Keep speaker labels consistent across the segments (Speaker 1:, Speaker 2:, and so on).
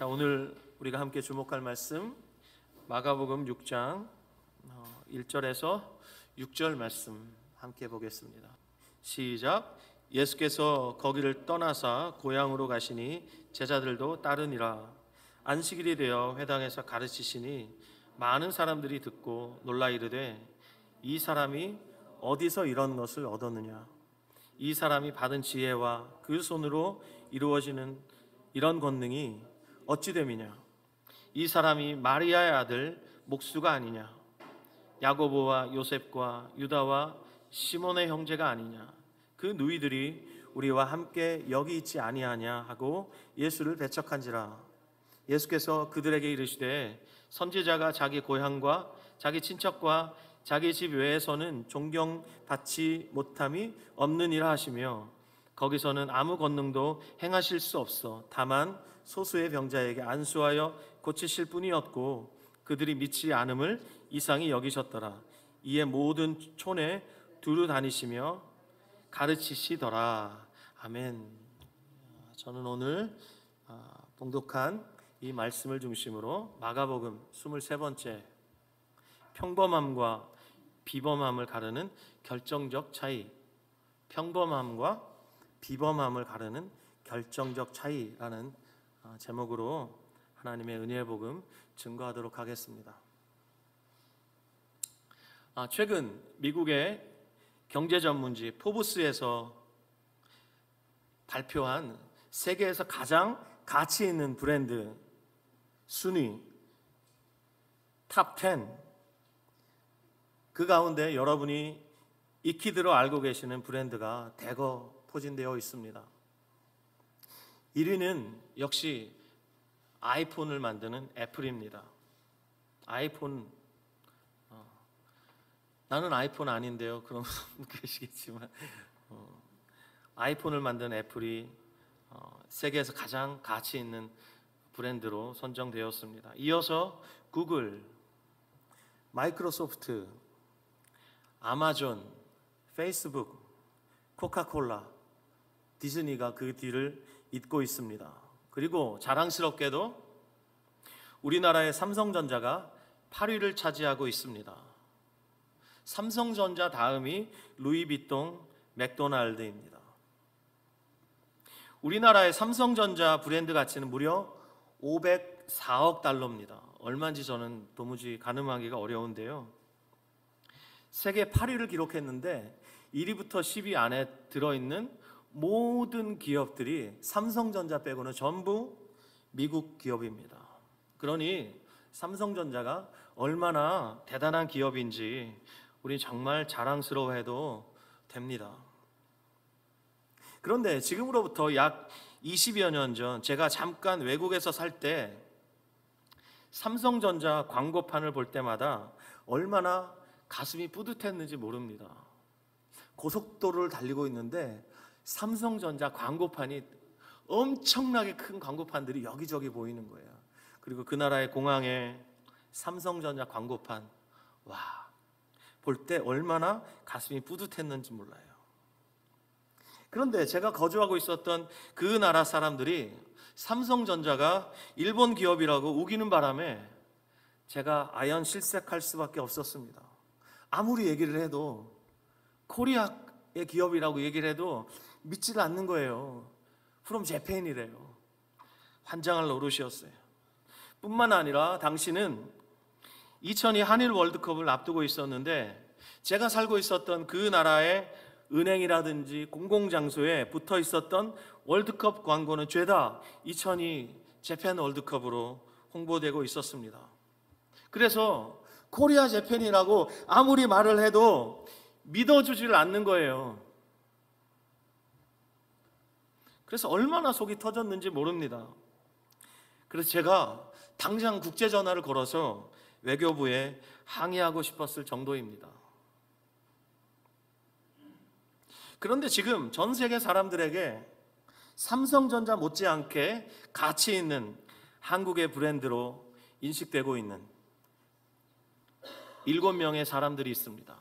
Speaker 1: 자, 오늘 우리가 함께 주목할 말씀 마가복음 6장 1절에서 6절 말씀 함께 보겠습니다. 시작. 예수께서 거기를 떠나사 고향으로 가시니 제자들도 따르니라. 안식일이 되어 회당에서 가르치시니 많은 사람들이 듣고 놀라 이르되 이 사람이 어디서 이런 것을 얻었느냐. 이 사람이 받은 지혜와 그 손으로 이루어지는 이런 권능이 어찌 됨이냐. 이 사람이 마리아의 아들 목수가 아니냐. 야고보와 요셉과 유다와 시몬의 형제가 아니냐. 그 누이들이 우리와 함께 여기 있지 아니하냐 하고 예수를 배척한지라. 예수께서 그들에게 이르시되 선지자가 자기 고향과 자기 친척과 자기 집 외에서는 존경받지 못함이 없느니라 하시며 거기서는 아무 권능도 행하실 수 없어 다만 소수의 병자에게 안수하여 고치실 뿐이었고 그들이 믿지 않음을 이상히 여기셨더라. 이에 모든 촌에 두루 다니시며 가르치시더라. 아멘. 저는 오늘 봉독한 이 말씀을 중심으로 마가복음 23번째 평범함과 비범함을 가르는 결정적 차이, 평범함과 비범함을 가르는 결정적 차이라는 제목으로 하나님의 은혜의 복음 증거하도록 하겠습니다. 최근 미국의 경제 전문지 포브스에서 발표한 세계에서 가장 가치 있는 브랜드 순위 탑 10, 그 가운데 여러분이 익히 들어 알고 계시는 브랜드가 대거 포진되어 있습니다. 1위는 역시 아이폰을 만드는 애플입니다. 아이폰, 나는 아이폰 아닌데요. 그런 분 계시겠지만 아이폰을 만든 애플이 세계에서 가장 가치 있는 브랜드로 선정되었습니다. 이어서 구글, 마이크로소프트, 아마존, 페이스북, 코카콜라, 디즈니가 그 뒤를 잇고 있습니다. 그리고 자랑스럽게도 우리나라의 삼성전자가 8위를 차지하고 있습니다. 삼성전자 다음이 루이비통, 맥도날드입니다. 우리나라의 삼성전자 브랜드 가치는 무려 504억 달러입니다. 얼마인지 저는 도무지 가늠하기가 어려운데요. 세계 8위를 기록했는데 1위부터 10위 안에 들어있는 모든 기업들이 삼성전자 빼고는 전부 미국 기업입니다. 그러니 삼성전자가 얼마나 대단한 기업인지 우리 정말 자랑스러워해도 됩니다. 그런데 지금으로부터 약 20여 년 전 제가 잠깐 외국에서 살 때 삼성전자 광고판을 볼 때마다 얼마나 가슴이 뿌듯했는지 모릅니다. 고속도로를 달리고 있는데 삼성전자 광고판이 엄청나게 큰 광고판들이 여기저기 보이는 거예요. 그리고 그 나라의 공항에 삼성전자 광고판, 와, 볼 때 얼마나 가슴이 뿌듯했는지 몰라요. 그런데 제가 거주하고 있었던 그 나라 사람들이 삼성전자가 일본 기업이라고 우기는 바람에 제가 아연 실색할 수밖에 없었습니다. 아무리 얘기를 해도 코리아의 기업이라고 얘기를 해도 믿지를 않는 거예요. From Japan이래요. 환장할 노릇이었어요. 뿐만 아니라 당시는 2002 한일 월드컵을 앞두고 있었는데 제가 살고 있었던 그 나라의 은행이라든지 공공장소에 붙어 있었던 월드컵 광고는 죄다 2002 재팬 월드컵으로 홍보되고 있었습니다. 그래서 코리아 재팬이라고 아무리 말을 해도 믿어주지를 않는 거예요. 그래서 얼마나 속이 터졌는지 모릅니다. 그래서 제가 당장 국제전화를 걸어서 외교부에 항의하고 싶었을 정도입니다. 그런데 지금 전 세계 사람들에게 삼성전자 못지않게 가치 있는 한국의 브랜드로 인식되고 있는 7명의 사람들이 있습니다.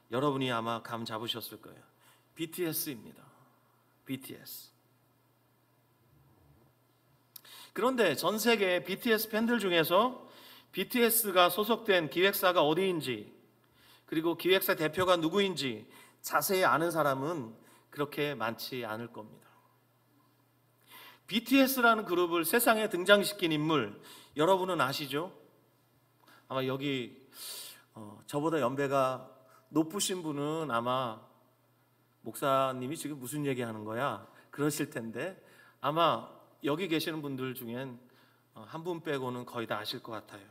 Speaker 1: 여러분이 아마 감 잡으셨을 거예요. BTS입니다. BTS. 그런데 전 세계 BTS 팬들 중에서 BTS가 소속된 기획사가 어디인지, 그리고 기획사 대표가 누구인지 자세히 아는 사람은 그렇게 많지 않을 겁니다. BTS라는 그룹을 세상에 등장시킨 인물, 여러분은 아시죠? 아마 여기 저보다 연배가 높으신 분은 아마 목사님이 지금 무슨 얘기하는 거야? 그러실 텐데, 아마 여기 계시는 분들 중엔 한 분 빼고는 거의 다 아실 것 같아요.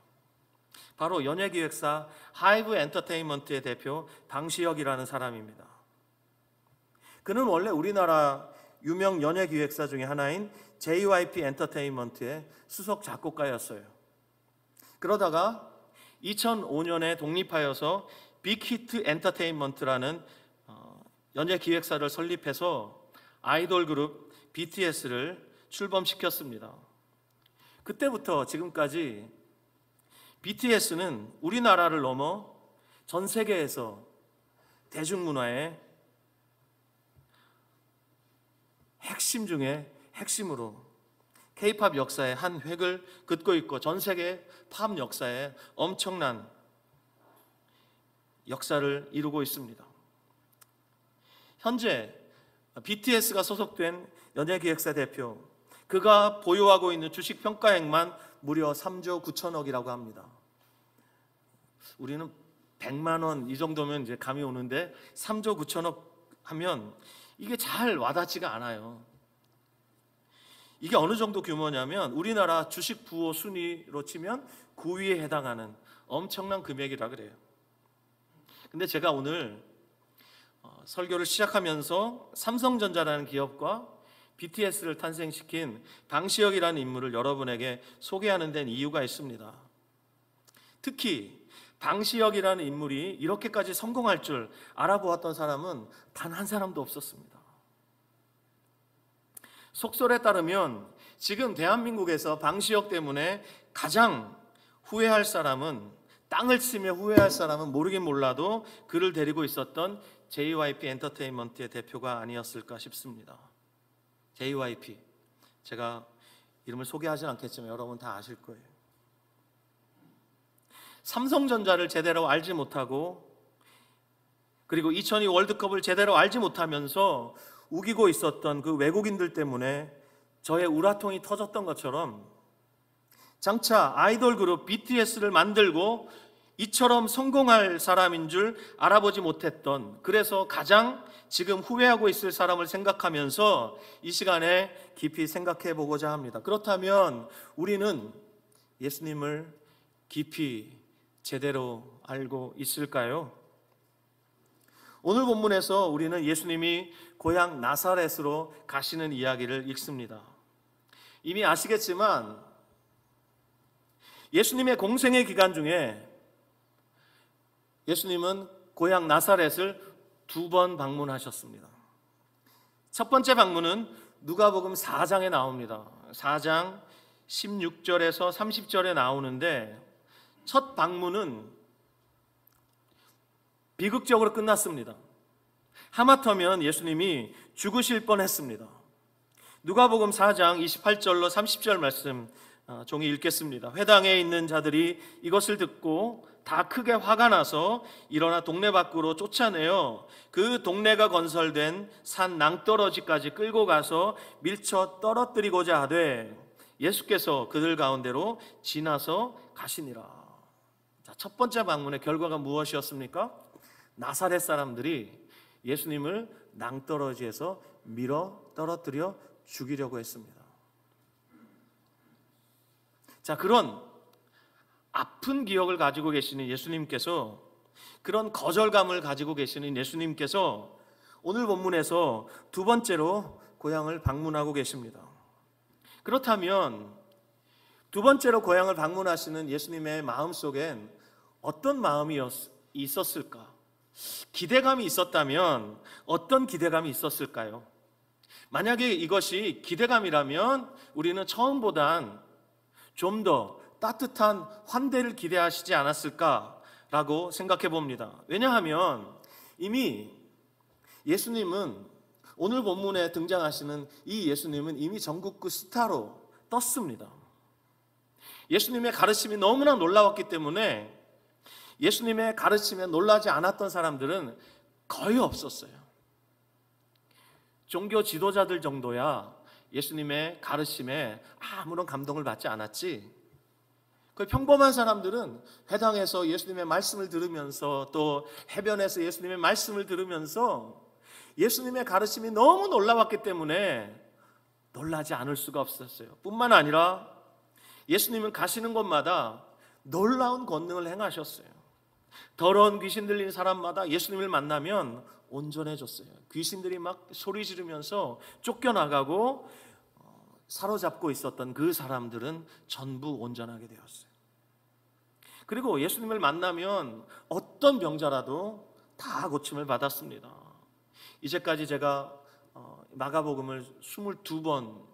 Speaker 1: 바로 연예기획사 하이브 엔터테인먼트의 대표 방시혁이라는 사람입니다. 그는 원래 우리나라 유명 연예기획사 중에 하나인 JYP 엔터테인먼트의 수석 작곡가였어요. 그러다가 2005년에 독립하여서 빅히트 엔터테인먼트라는 연예기획사를 설립해서 아이돌 그룹 BTS를 출범시켰습니다. 그때부터 지금까지 BTS는 우리나라를 넘어 전 세계에서 대중문화의 핵심 중에 핵심으로 K-팝 역사의 한 획을 긋고 있고 전 세계 팝 역사에 엄청난 역사를 이루고 있습니다. 현재 BTS가 소속된 연예기획사 대표, 그가 보유하고 있는 주식 평가액만 무려 3조 9천억이라고 합니다. 우리는 100만 원 이 정도면 이제 감이 오는데 3조 9천억 하면 이게 잘 와닿지가 않아요. 이게 어느 정도 규모냐면 우리나라 주식 부호 순위로 치면 9위에 해당하는 엄청난 금액이라 그래요. 근데 제가 오늘 설교를 시작하면서 삼성전자라는 기업과 BTS를 탄생시킨 방시혁이라는 인물을 여러분에게 소개하는 데는 이유가 있습니다. 특히 방시혁이라는 인물이 이렇게까지 성공할 줄 알아보았던 사람은 단 한 사람도 없었습니다. 속설에 따르면 지금 대한민국에서 방시혁 때문에 가장 후회할 사람은, 땅을 치며 후회할 사람은 모르긴 몰라도 그를 데리고 있었던 JYP 엔터테인먼트의 대표가 아니었을까 싶습니다. JYP, 제가 이름을 소개하진 않겠지만 여러분 다 아실 거예요. 삼성전자를 제대로 알지 못하고, 그리고 2002 월드컵을 제대로 알지 못하면서 우기고 있었던 그 외국인들 때문에 저의 우라통이 터졌던 것처럼 장차 아이돌 그룹 BTS를 만들고 이처럼 성공할 사람인 줄 알아보지 못했던, 그래서 가장 지금 후회하고 있을 사람을 생각하면서 이 시간에 깊이 생각해 보고자 합니다. 그렇다면 우리는 예수님을 깊이 제대로 알고 있을까요? 오늘 본문에서 우리는 예수님이 고향 나사렛으로 가시는 이야기를 읽습니다. 이미 아시겠지만 예수님의 공생의 기간 중에 예수님은 고향 나사렛을 2번 방문하셨습니다. 첫 번째 방문은 누가복음 4장에 나옵니다. 4장 16절에서 30절에 나오는데 첫 방문은 비극적으로 끝났습니다. 하마터면 예수님이 죽으실 뻔했습니다. 누가복음 4장 28절로 30절 말씀 종이 읽겠습니다. 회당에 있는 자들이 이것을 듣고 다 크게 화가 나서 일어나 동네 밖으로 쫓아내어 그 동네가 건설된 산 낭떠러지까지 끌고 가서 밀쳐 떨어뜨리고자 하되 예수께서 그들 가운데로 지나서 가시니라. 자, 첫 번째 방문의 결과가 무엇이었습니까? 나사렛 사람들이 예수님을 낭떠러지에서 밀어 떨어뜨려 죽이려고 했습니다. 자, 그런 아픈 기억을 가지고 계시는 예수님께서, 그런 거절감을 가지고 계시는 예수님께서 오늘 본문에서 2번째로 고향을 방문하고 계십니다. 그렇다면 2번째로 고향을 방문하시는 예수님의 마음속엔 어떤 마음이 있었을까? 기대감이 있었다면 어떤 기대감이 있었을까요? 만약에 이것이 기대감이라면 우리는 처음보단 좀 더 따뜻한 환대를 기대하시지 않았을까라고 생각해 봅니다. 왜냐하면 이미 예수님은, 오늘 본문에 등장하시는 이 예수님은 이미 전국구 스타로 떴습니다. 예수님의 가르침이 너무나 놀라웠기 때문에 예수님의 가르침에 놀라지 않았던 사람들은 거의 없었어요. 종교 지도자들 정도야 예수님의 가르침에 아무런 감동을 받지 않았지, 그 평범한 사람들은 회당에서 예수님의 말씀을 들으면서 또 해변에서 예수님의 말씀을 들으면서 예수님의 가르침이 너무 놀라웠기 때문에 놀라지 않을 수가 없었어요. 뿐만 아니라 예수님은 가시는 곳마다 놀라운 권능을 행하셨어요. 더러운 귀신 들린 사람마다 예수님을 만나면 온전해졌어요. 귀신들이 막 소리 지르면서 쫓겨나가고 사로잡고 있었던 그 사람들은 전부 온전하게 되었어요. 그리고 예수님을 만나면 어떤 병자라도 다 고침을 받았습니다. 이제까지 제가 마가복음을 22번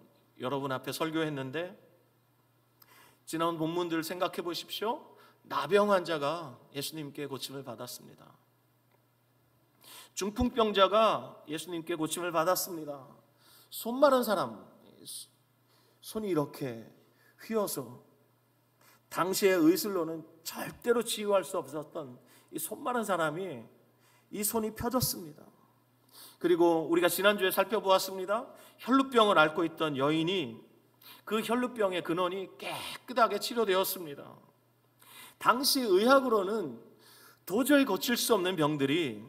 Speaker 1: 여러분 앞에 설교했는데 지나온 본문들을 생각해 보십시오. 나병 환자가 예수님께 고침을 받았습니다. 중풍병자가 예수님께 고침을 받았습니다. 손 마른 사람, 손이 이렇게 휘어서 당시의 의술로는 절대로 치유할 수 없었던 이 손 마른 사람이 이 손이 펴졌습니다. 그리고 우리가 지난주에 살펴보았습니다. 혈루병을 앓고 있던 여인이 그 혈루병의 근원이 깨끗하게 치료되었습니다. 당시 의학으로는 도저히 고칠 수 없는 병들이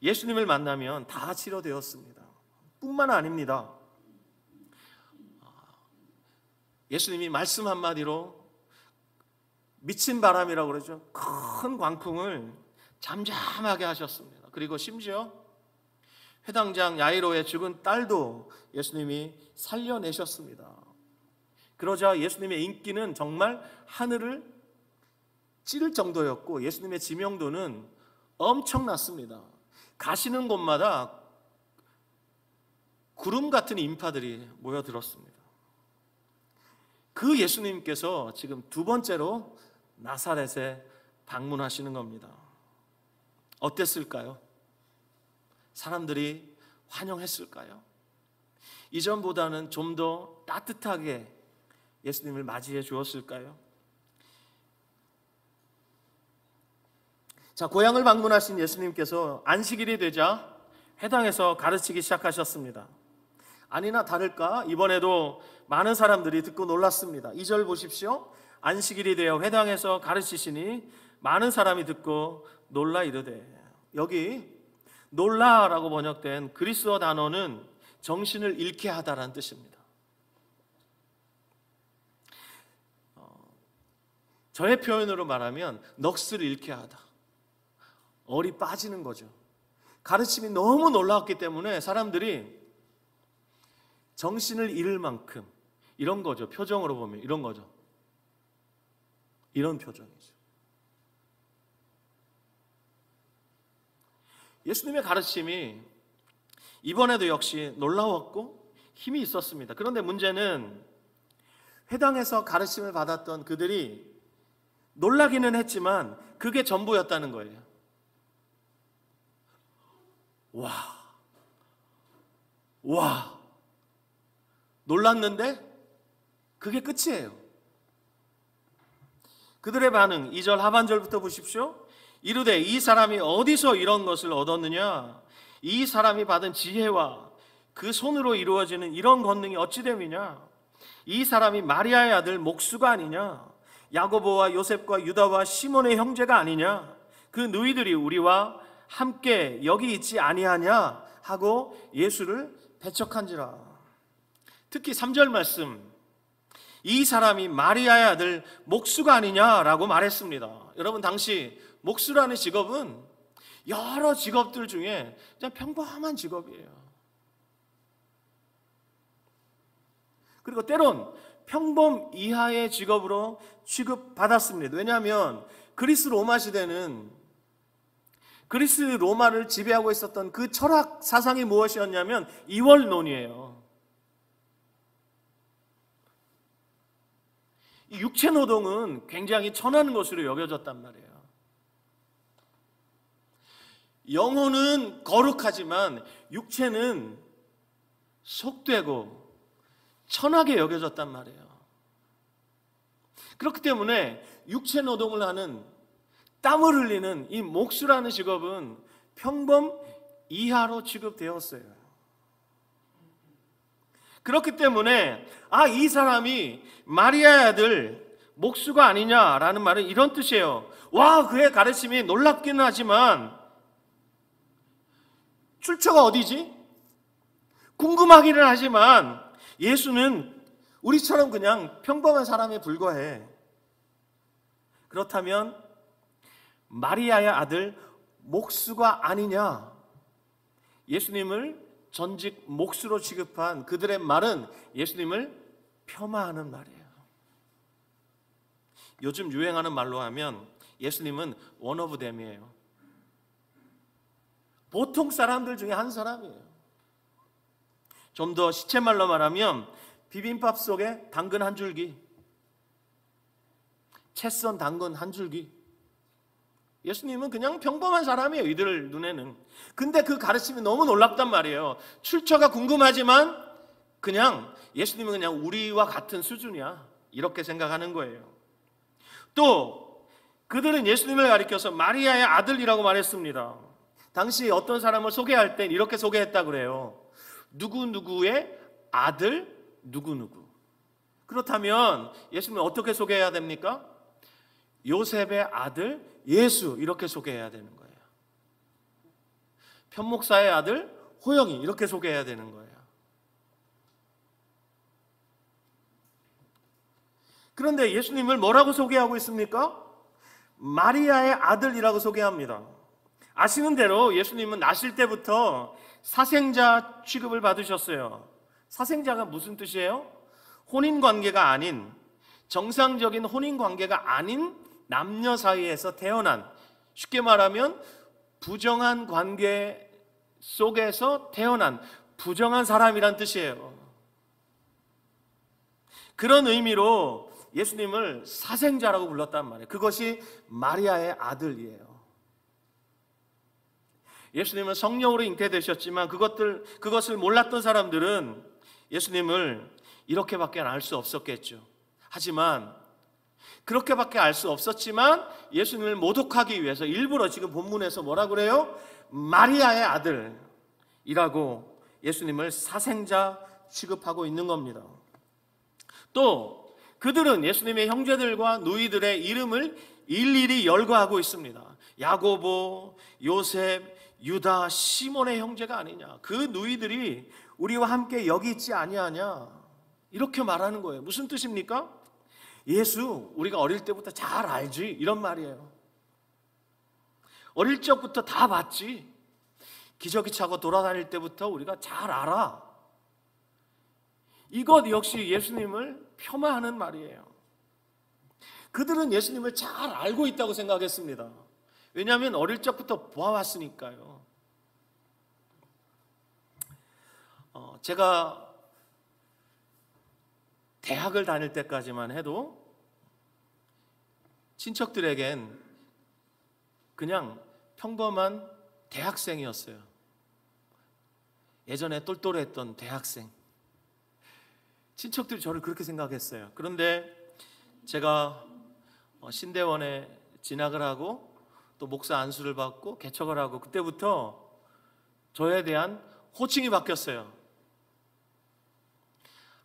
Speaker 1: 예수님을 만나면 다 치료되었습니다. 뿐만 아닙니다. 예수님이 말씀 한마디로 미친 바람이라고 그러죠. 큰 광풍을 잠잠하게 하셨습니다. 그리고 심지어 회당장 야이로의 죽은 딸도 예수님이 살려내셨습니다. 그러자 예수님의 인기는 정말 하늘을 찌를 정도였고 예수님의 지명도는 엄청났습니다. 가시는 곳마다 구름 같은 인파들이 모여들었습니다. 그 예수님께서 지금 두 번째로 나사렛에 방문하시는 겁니다. 어땠을까요? 사람들이 환영했을까요? 이전보다는 좀 더 따뜻하게 예수님을 맞이해 주었을까요? 자, 고향을 방문하신 예수님께서 안식일이 되자 회당에서 가르치기 시작하셨습니다. 아니나 다를까 이번에도 많은 사람들이 듣고 놀랐습니다. 2절 보십시오. 안식일이 되어 회당에서 가르치시니 많은 사람이 듣고 놀라 이르되, 여기 놀라라고 번역된 그리스어 단어는 정신을 잃게 하다라는 뜻입니다. 저의 표현으로 말하면 넋을 잃게 하다, 얼이 빠지는 거죠. 가르침이 너무 놀라웠기 때문에 사람들이 정신을 잃을 만큼, 이런 거죠. 표정으로 보면 이런 거죠. 이런 표정이죠. 예수님의 가르침이 이번에도 역시 놀라웠고 힘이 있었습니다. 그런데 문제는 회당에서 가르침을 받았던 그들이 놀라기는 했지만 그게 전부였다는 거예요. 와, 놀랐는데 그게 끝이에요. 그들의 반응 2절 하반절부터 보십시오. 이르되 이 사람이 어디서 이런 것을 얻었느냐? 이 사람이 받은 지혜와 그 손으로 이루어지는 이런 권능이 어찌 됨이냐? 이 사람이 마리아의 아들 목수가 아니냐? 야고보와 요셉과 유다와 시몬의 형제가 아니냐? 그 누이들이 우리와 함께 여기 있지 아니하냐? 하고 예수를 배척한지라. 특히 3절 말씀, 이 사람이 마리아의 아들 목수가 아니냐라고 말했습니다. 여러분, 당시 목수라는 직업은 여러 직업들 중에 그냥 평범한 직업이에요. 그리고 때론 평범 이하의 직업으로 취급받았습니다. 왜냐하면 그리스 로마 시대는 그리스 로마를 지배하고 있었던 그 철학 사상이 무엇이었냐면 이월론이에요. 이 육체 노동은 굉장히 천한 것으로 여겨졌단 말이에요. 영혼은 거룩하지만 육체는 속되고 천하게 여겨졌단 말이에요. 그렇기 때문에 육체 노동을 하는, 땀을 흘리는 이 목수라는 직업은 평범 이하로 취급되었어요. 그렇기 때문에 이 사람이 마리아의 아들 목수가 아니냐라는 말은 이런 뜻이에요. 와, 그의 가르침이 놀랍기는 하지만 출처가 어디지? 궁금하기는 하지만 예수는 우리처럼 그냥 평범한 사람에 불과해. 그렇다면 마리아의 아들 목수가 아니냐? 예수님을 전직 목수로 취급한 그들의 말은 예수님을 폄하하는 말이에요. 요즘 유행하는 말로 하면 예수님은 원 오브 댐이에요. 보통 사람들 중에 한 사람이에요. 좀 더 시체말로 말하면 비빔밥 속에 당근 한 줄기, 채 썬 당근 한 줄기. 예수님은 그냥 평범한 사람이에요, 이들 눈에는. 근데 그 가르침이 너무 놀랍단 말이에요. 출처가 궁금하지만 그냥 예수님은 그냥 우리와 같은 수준이야, 이렇게 생각하는 거예요. 또 그들은 예수님을 가리켜서 마리아의 아들이라고 말했습니다. 당시 어떤 사람을 소개할 땐 이렇게 소개했다 그래요. 누구누구의 아들 누구누구. 그렇다면 예수님은 어떻게 소개해야 됩니까? 요셉의 아들 예수, 이렇게 소개해야 되는 거예요. 편목사의 아들 호영이, 이렇게 소개해야 되는 거예요. 그런데 예수님을 뭐라고 소개하고 있습니까? 마리아의 아들이라고 소개합니다. 아시는 대로 예수님은 나실 때부터 사생자 취급을 받으셨어요. 사생자가 무슨 뜻이에요? 혼인관계가 아닌, 정상적인 혼인관계가 아닌 남녀 사이에서 태어난, 쉽게 말하면 부정한 관계 속에서 태어난 부정한 사람이란 뜻이에요. 그런 의미로 예수님을 사생자라고 불렀단 말이에요. 그것이 마리아의 아들이에요. 예수님은 성령으로 잉태되셨지만 그것을 몰랐던 사람들은 예수님을 이렇게밖에 알 수 없었겠죠. 하지만 그렇게밖에 알 수 없었지만 예수님을 모독하기 위해서 일부러 지금 본문에서 뭐라 그래요? 마리아의 아들이라고 예수님을 사생자 취급하고 있는 겁니다. 또 그들은 예수님의 형제들과 누이들의 이름을 일일이 열거하고 있습니다. 야고보, 요셉, 유다, 시몬의 형제가 아니냐, 그 누이들이 우리와 함께 여기 있지 아니하냐, 이렇게 말하는 거예요. 무슨 뜻입니까? 예수 우리가 어릴 때부터 잘 알지, 이런 말이에요. 어릴 적부터 다 봤지. 기저귀 차고 돌아다닐 때부터 우리가 잘 알아. 이것 역시 예수님을 폄하하는 말이에요. 그들은 예수님을 잘 알고 있다고 생각했습니다. 왜냐하면 어릴 적부터 보아왔으니까요. 제가 대학을 다닐 때까지만 해도 친척들에겐 그냥 평범한 대학생이었어요. 예전에 똘똘했던 대학생. 친척들이 저를 그렇게 생각했어요. 그런데 제가 신대원에 진학을 하고 또 목사 안수를 받고 개척을 하고 그때부터 저에 대한 호칭이 바뀌었어요.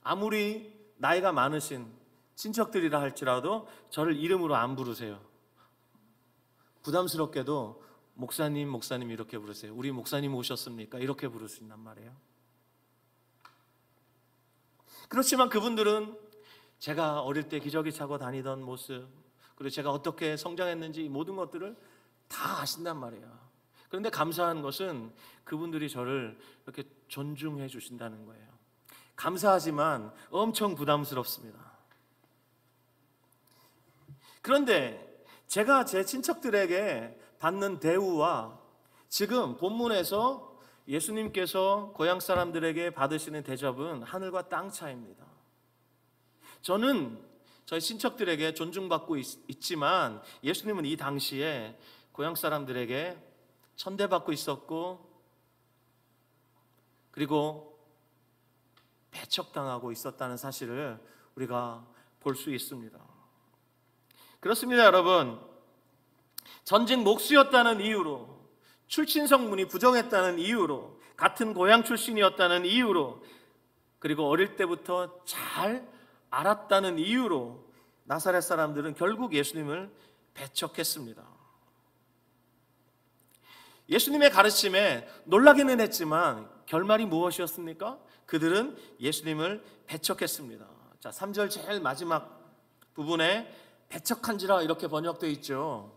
Speaker 1: 아무리 나이가 많으신 친척들이라 할지라도 저를 이름으로 안 부르세요. 부담스럽게도 목사님, 목사님 이렇게 부르세요. 우리 목사님 오셨습니까? 이렇게 부르신단 말이에요. 그렇지만 그분들은 제가 어릴 때 기저귀 차고 다니던 모습, 그리고 제가 어떻게 성장했는지 이 모든 것들을 다 아신단 말이에요. 그런데 감사한 것은 그분들이 저를 이렇게 존중해 주신다는 거예요. 감사하지만 엄청 부담스럽습니다. 그런데 제가 제 친척들에게 받는 대우와 지금 본문에서 예수님께서 고향 사람들에게 받으시는 대접은 하늘과 땅 차이입니다. 저는 저희 친척들에게 존중받고 있지만 예수님은 이 당시에 고향 사람들에게 천대받고 있었고 그리고 배척당하고 있었다는 사실을 우리가 볼 수 있습니다. 그렇습니다, 여러분. 전직 목수였다는 이유로, 출신 성분이 부정했다는 이유로, 같은 고향 출신이었다는 이유로, 그리고 어릴 때부터 잘 알았다는 이유로 나사렛 사람들은 결국 예수님을 배척했습니다. 예수님의 가르침에 놀라기는 했지만 결말이 무엇이었습니까? 그들은 예수님을 배척했습니다. 자, 3절 제일 마지막 부분에 배척한지라 이렇게 번역되어 있죠.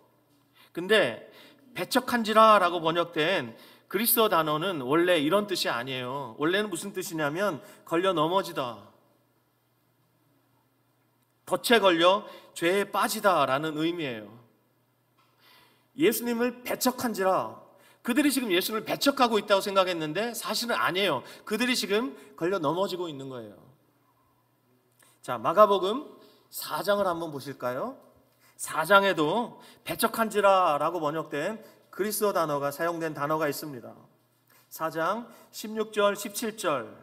Speaker 1: 근데 배척한지라 라고 번역된 그리스어 단어는 원래 이런 뜻이 아니에요. 원래는 무슨 뜻이냐면 걸려 넘어지다, 덫에 걸려 죄에 빠지다 라는 의미예요. 예수님을 배척한지라, 그들이 지금 예수님을 배척하고 있다고 생각했는데 사실은 아니에요. 그들이 지금 걸려 넘어지고 있는 거예요. 자, 마가복음 4장을 한번 보실까요? 4장에도 배척한지라 라고 번역된 그리스어 단어가 사용된 단어가 있습니다. 4장 16절 17절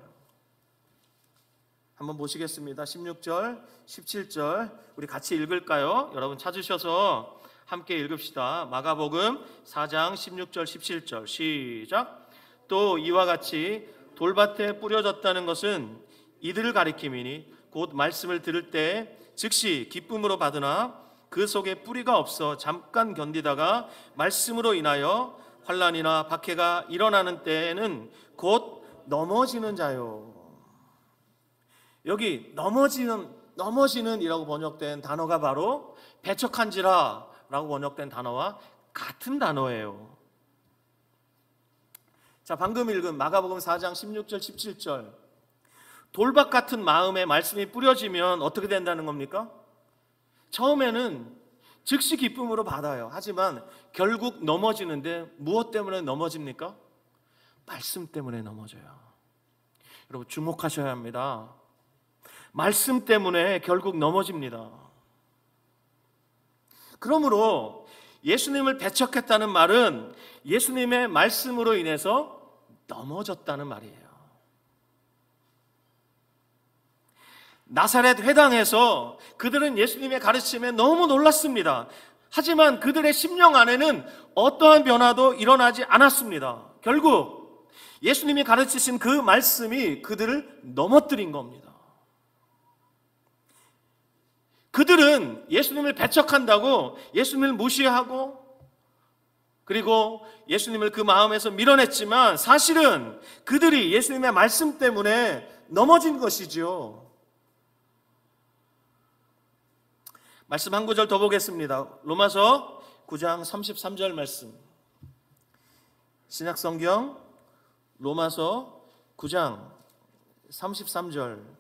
Speaker 1: 한번 보시겠습니다. 16절 17절 우리 같이 읽을까요? 여러분 찾으셔서 함께 읽읍시다. 마가복음 4장 16절 17절 시작. 또 이와 같이 돌밭에 뿌려졌다는 것은 이들을 가리킴이니 곧 말씀을 들을 때 즉시 기쁨으로 받으나 그 속에 뿌리가 없어 잠깐 견디다가 말씀으로 인하여 환난이나 박해가 일어나는 때에는 곧 넘어지는 자요. 여기 넘어지는 이라고 번역된 단어가 바로 배척한지라 라고 번역된 단어와 같은 단어예요. 자, 방금 읽은 마가복음 4장 16절 17절 돌밭 같은 마음에 말씀이 뿌려지면 어떻게 된다는 겁니까? 처음에는 즉시 기쁨으로 받아요. 하지만 결국 넘어지는데 무엇 때문에 넘어집니까? 말씀 때문에 넘어져요. 여러분 주목하셔야 합니다. 말씀 때문에 결국 넘어집니다. 그러므로 예수님을 배척했다는 말은 예수님의 말씀으로 인해서 넘어졌다는 말이에요. 나사렛 회당에서 그들은 예수님의 가르침에 너무 놀랐습니다. 하지만 그들의 심령 안에는 어떠한 변화도 일어나지 않았습니다. 결국 예수님이 가르치신 그 말씀이 그들을 넘어뜨린 겁니다. 그들은 예수님을 배척한다고 예수님을 무시하고 그리고 예수님을 그 마음에서 밀어냈지만 사실은 그들이 예수님의 말씀 때문에 넘어진 것이죠. 말씀 한 구절 더 보겠습니다. 로마서 9장 33절 말씀. 신약성경 로마서 9장 33절.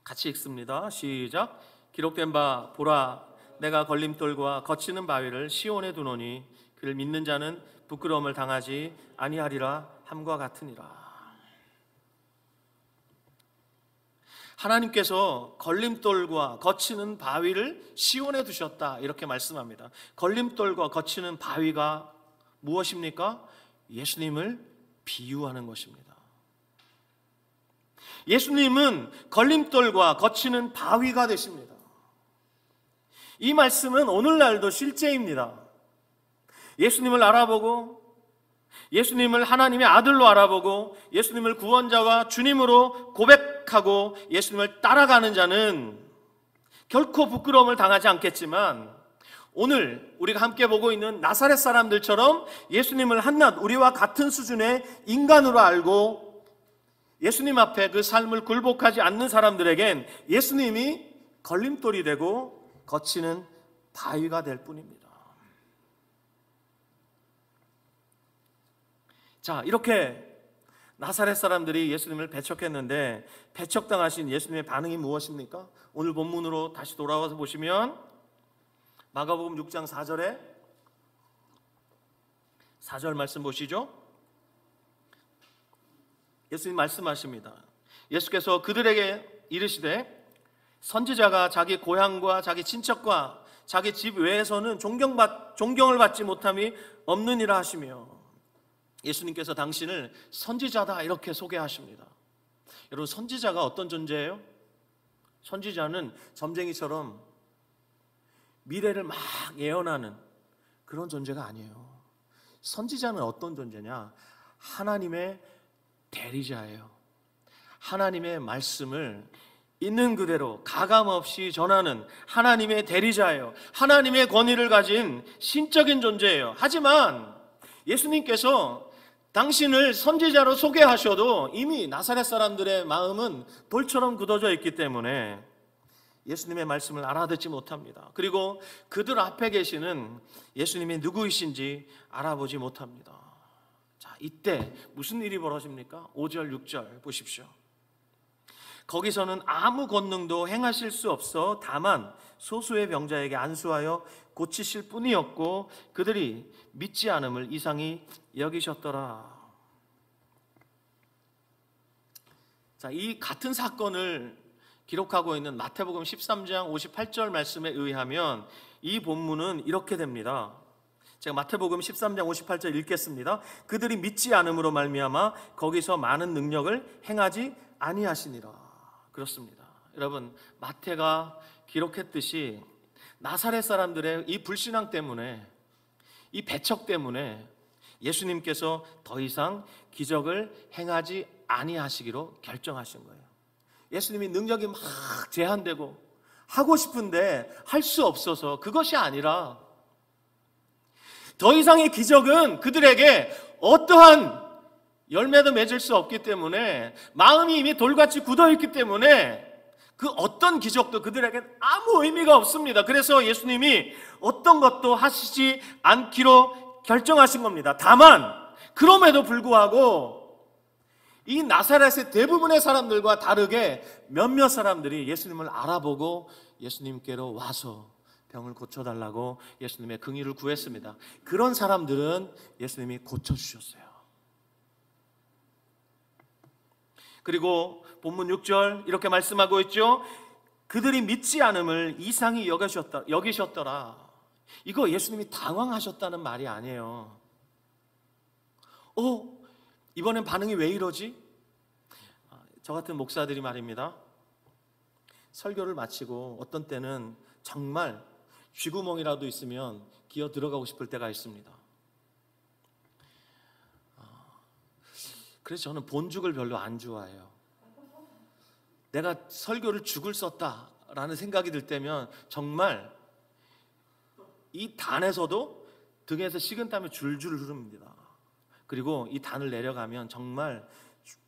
Speaker 1: 같이 읽습니다. 시작. 기록된 바 보라 내가 걸림돌과 거치는 바위를 시온에 두노니 그를 믿는 자는 부끄러움을 당하지 아니하리라 함과 같으니라. 하나님께서 걸림돌과 거치는 바위를 시온에 두셨다 이렇게 말씀합니다. 걸림돌과 거치는 바위가 무엇입니까? 예수님을 비유하는 것입니다. 예수님은 걸림돌과 거치는 바위가 되십니다. 이 말씀은 오늘날도 실제입니다. 예수님을 알아보고 예수님을 하나님의 아들로 알아보고 예수님을 구원자와 주님으로 고백하고 예수님을 따라가는 자는 결코 부끄러움을 당하지 않겠지만 오늘 우리가 함께 보고 있는 나사렛 사람들처럼 예수님을 한낱 우리와 같은 수준의 인간으로 알고 예수님 앞에 그 삶을 굴복하지 않는 사람들에겐 예수님이 걸림돌이 되고 거치는 바위가 될 뿐입니다. 자, 이렇게 나사렛 사람들이 예수님을 배척했는데 배척당하신 예수님의 반응이 무엇입니까? 오늘 본문으로 다시 돌아와서 보시면 마가복음 6장 4절 말씀 보시죠. 예수님 말씀하십니다. 예수께서 그들에게 이르시되 선지자가 자기 고향과 자기 친척과 자기 집 외에서는 존경을 받지 못함이 없느니라 하시며 예수님께서 당신을 선지자다 이렇게 소개하십니다. 여러분, 선지자가 어떤 존재예요? 선지자는 점쟁이처럼 미래를 막 예언하는 그런 존재가 아니에요. 선지자는 어떤 존재냐? 하나님의 대리자예요. 하나님의 말씀을 있는 그대로 가감없이 전하는 하나님의 대리자예요. 하나님의 권위를 가진 신적인 존재예요. 하지만 예수님께서 당신을 선지자로 소개하셔도 이미 나사렛 사람들의 마음은 돌처럼 굳어져 있기 때문에 예수님의 말씀을 알아듣지 못합니다. 그리고 그들 앞에 계시는 예수님이 누구이신지 알아보지 못합니다. 자, 이때 무슨 일이 벌어집니까? 5절, 6절 보십시오. 거기서는 아무 권능도 행하실 수 없어 다만 소수의 병자에게 안수하여 고치실 뿐이었고 그들이 믿지 않음을 이상히 여기셨더라. 자, 이 같은 사건을 기록하고 있는 마태복음 13장 58절 말씀에 의하면 이 본문은 이렇게 됩니다. 제가 마태복음 13장 58절 읽겠습니다. 그들이 믿지 않음으로 말미암아 거기서 많은 능력을 행하지 아니하시니라. 그렇습니다. 여러분, 마태가 기록했듯이 나사렛 사람들의 이 불신앙 때문에, 이 배척 때문에 예수님께서 더 이상 기적을 행하지 아니하시기로 결정하신 거예요. 예수님이 능력이 막 제한되고 하고 싶은데 할 수 없어서 그것이 아니라 더 이상의 기적은 그들에게 어떠한 열매도 맺을 수 없기 때문에 마음이 이미 돌같이 굳어있기 때문에 그 어떤 기적도 그들에겐 아무 의미가 없습니다. 그래서 예수님이 어떤 것도 하시지 않기로 결정하신 겁니다. 다만 그럼에도 불구하고 이 나사렛의 대부분의 사람들과 다르게 몇몇 사람들이 예수님을 알아보고 예수님께로 와서 병을 고쳐달라고 예수님의 긍휼을 구했습니다. 그런 사람들은 예수님이 고쳐주셨어요. 그리고 본문 6절 이렇게 말씀하고 있죠. 그들이 믿지 않음을 이상히 여기셨더라. 이거 예수님이 당황하셨다는 말이 아니에요. 이번엔 반응이 왜 이러지? 저 같은 목사들이 말입니다, 설교를 마치고 어떤 때는 정말 쥐구멍이라도 있으면 기어 들어가고 싶을 때가 있습니다. 그래서 저는 본죽을 별로 안 좋아해요. 내가 설교를 죽을 썼다라는 생각이 들 때면 정말 이 단에서도 등에서 식은땀이 줄줄 흐릅니다. 그리고 이 단을 내려가면 정말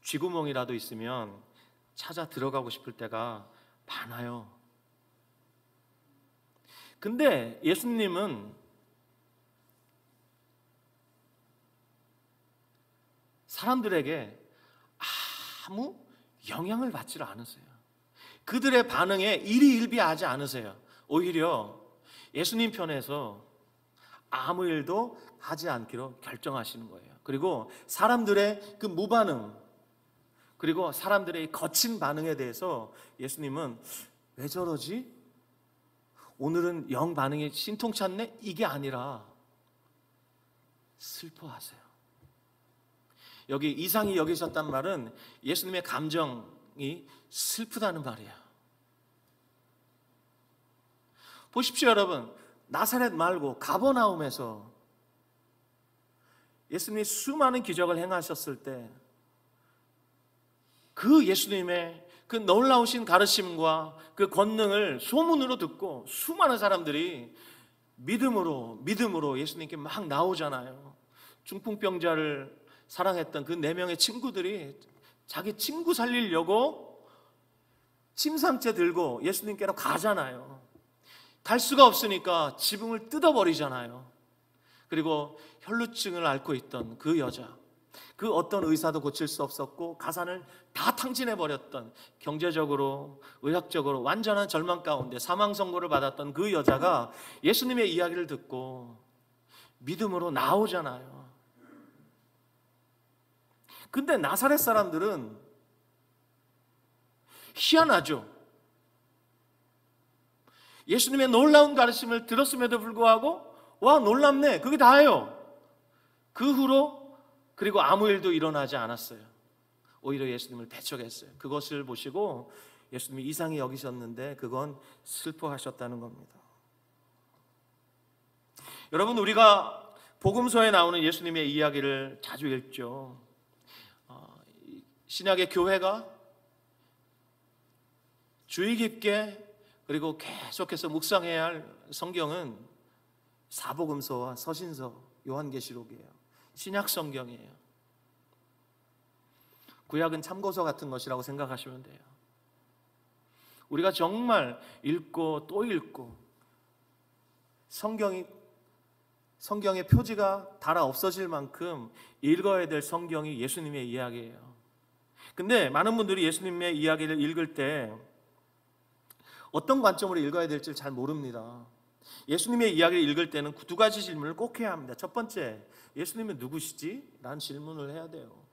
Speaker 1: 쥐구멍이라도 있으면 찾아 들어가고 싶을 때가 많아요. 근데 예수님은 사람들에게 아무 영향을 받지 않으세요. 그들의 반응에 일희일비하지 않으세요. 오히려 예수님 편에서 아무 일도 하지 않기로 결정하시는 거예요. 그리고 사람들의 그 무반응, 그리고 사람들의 거친 반응에 대해서 예수님은 왜 저러지? 오늘은 영 반응이 신통치 않네? 이게 아니라 슬퍼하세요. 여기 이상히 여기셨단 말은 예수님의 감정이 슬프다는 말이에요. 보십시오, 여러분. 나사렛 말고 가버나움에서 예수님이 수많은 기적을 행하셨을 때 그 예수님의 그 놀라우신 가르침과 그 권능을 소문으로 듣고 수많은 사람들이 믿음으로 예수님께 막 나오잖아요. 중풍병자를 사랑했던 그 4명의 친구들이 자기 친구 살리려고 침상째 들고 예수님께로 가잖아요. 갈 수가 없으니까 지붕을 뜯어버리잖아요. 그리고 혈루증을 앓고 있던 그 여자, 그 어떤 의사도 고칠 수 없었고 가산을 다 탕진해버렸던, 경제적으로 의학적으로 완전한 절망 가운데 사망 선고를 받았던 그 여자가 예수님의 이야기를 듣고 믿음으로 나오잖아요. 근데 나사렛 사람들은 희한하죠. 예수님의 놀라운 가르침을 들었음에도 불구하고 와, 놀랍네, 그게 다예요. 그 후로 그리고 아무 일도 일어나지 않았어요. 오히려 예수님을 배척했어요. 그것을 보시고 예수님이 이상히 여기셨는데 그건 슬퍼하셨다는 겁니다. 여러분, 우리가 복음서에 나오는 예수님의 이야기를 자주 읽죠. 신약의 교회가 주의 깊게 그리고 계속해서 묵상해야 할 성경은 사복음서와 서신서, 요한계시록이에요. 신약 성경이에요. 구약은 참고서 같은 것이라고 생각하시면 돼요. 우리가 정말 읽고 또 읽고 성경의 표지가 달아 없어질 만큼 읽어야 될 성경이 예수님의 이야기예요. 근데 많은 분들이 예수님의 이야기를 읽을 때 어떤 관점으로 읽어야 될지 잘 모릅니다. 예수님의 이야기를 읽을 때는 두 가지 질문을 꼭 해야 합니다. 첫 번째, 예수님은 누구시지? 라는 질문을 해야 돼요.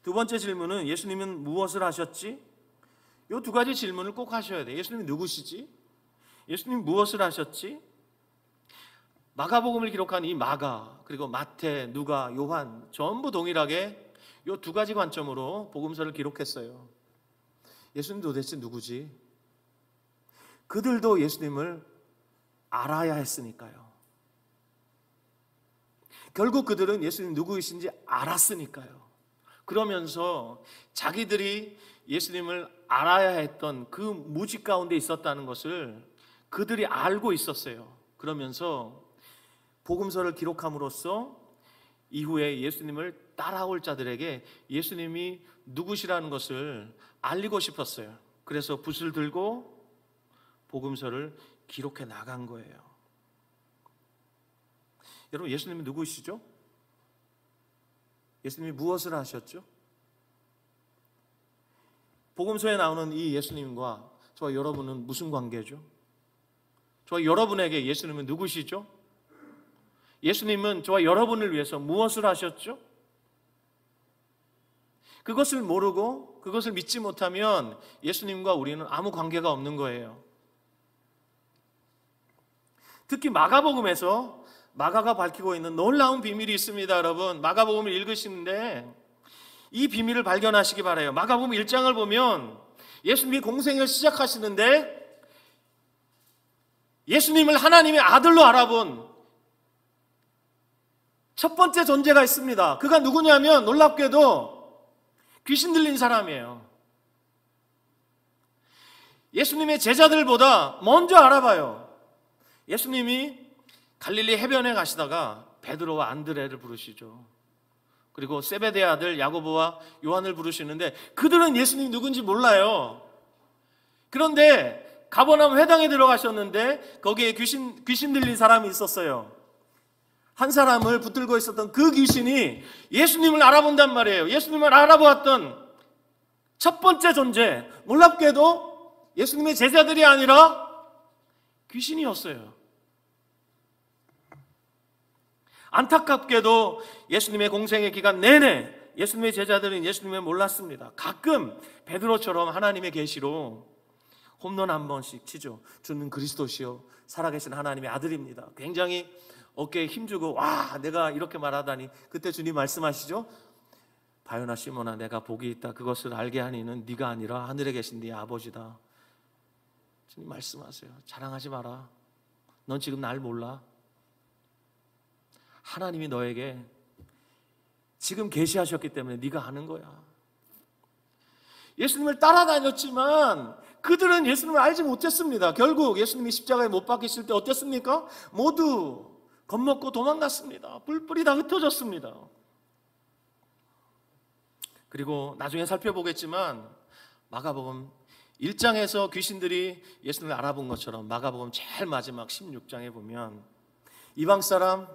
Speaker 1: 두 번째 질문은 예수님은 무엇을 하셨지? 이 두 가지 질문을 꼭 하셔야 돼요. 예수님이 누구시지? 예수님이 무엇을 하셨지? 마가복음을 기록한 이 마가, 그리고 마태, 누가, 요한 전부 동일하게 이 두 가지 관점으로 복음서를 기록했어요. 예수님 도대체 누구지? 그들도 예수님을 알아야 했으니까요. 결국 그들은 예수님 누구이신지 알았으니까요. 그러면서 자기들이 예수님을 알아야 했던 그 무지 가운데 있었다는 것을 그들이 알고 있었어요. 그러면서 복음서를 기록함으로써 이후에 예수님을 따라올 자들에게 예수님이 누구시라는 것을 알리고 싶었어요. 그래서 붓을 들고 복음서를 기록해 나간 거예요. 여러분, 예수님이 누구시죠? 예수님이 무엇을 하셨죠? 복음서에 나오는 이 예수님과 저와 여러분은 무슨 관계죠? 저와 여러분에게 예수님은 누구시죠? 예수님은 저와 여러분을 위해서 무엇을 하셨죠? 그것을 모르고 그것을 믿지 못하면 예수님과 우리는 아무 관계가 없는 거예요. 특히 마가복음에서 마가가 밝히고 있는 놀라운 비밀이 있습니다. 여러분, 마가복음을 읽으시는데 이 비밀을 발견하시기 바라요. 마가복음 1장을 보면 예수님이 공생을 시작하시는데 예수님을 하나님의 아들로 알아본 첫 번째 존재가 있습니다. 그가 누구냐면 놀랍게도 귀신 들린 사람이에요. 예수님의 제자들보다 먼저 알아봐요. 예수님이 갈릴리 해변에 가시다가 베드로와 안드레를 부르시죠. 그리고 세베대의 아들 야고보와 요한을 부르시는데 그들은 예수님이 누군지 몰라요. 그런데 가버나움 회당에 들어가셨는데 거기에 귀신 들린 사람이 있었어요. 한 사람을 붙들고 있었던 그 귀신이 예수님을 알아본단 말이에요. 예수님을 알아보았던 첫 번째 존재, 놀랍게도 예수님의 제자들이 아니라 귀신이었어요. 안타깝게도 예수님의 공생의 기간 내내 예수님의 제자들은 예수님을 몰랐습니다. 가끔 베드로처럼 하나님의 계시로 홈런 한 번씩 치죠. 주는 그리스도시요 살아계신 하나님의 아들입니다. 굉장히 어깨에 힘주고 와 내가 이렇게 말하다니. 그때 주님 말씀하시죠. 바요나 시몬아, 내가 복이 있다. 그것을 알게 하는 이는 네가 아니라 하늘에 계신 네 아버지다. 주님 말씀하세요. 자랑하지 마라. 넌 지금 날 몰라. 하나님이 너에게 지금 계시하셨기 때문에 네가 아는 거야. 예수님을 따라다녔지만 그들은 예수님을 알지 못했습니다. 결국 예수님이 십자가에 못 박히실 때 어땠습니까? 모두 겁먹고 도망갔습니다. 뿔뿔이 다 흩어졌습니다. 그리고 나중에 살펴보겠지만 마가복음 1장에서 귀신들이 예수님을 알아본 것처럼 마가복음 제일 마지막 16장에 보면 이방 사람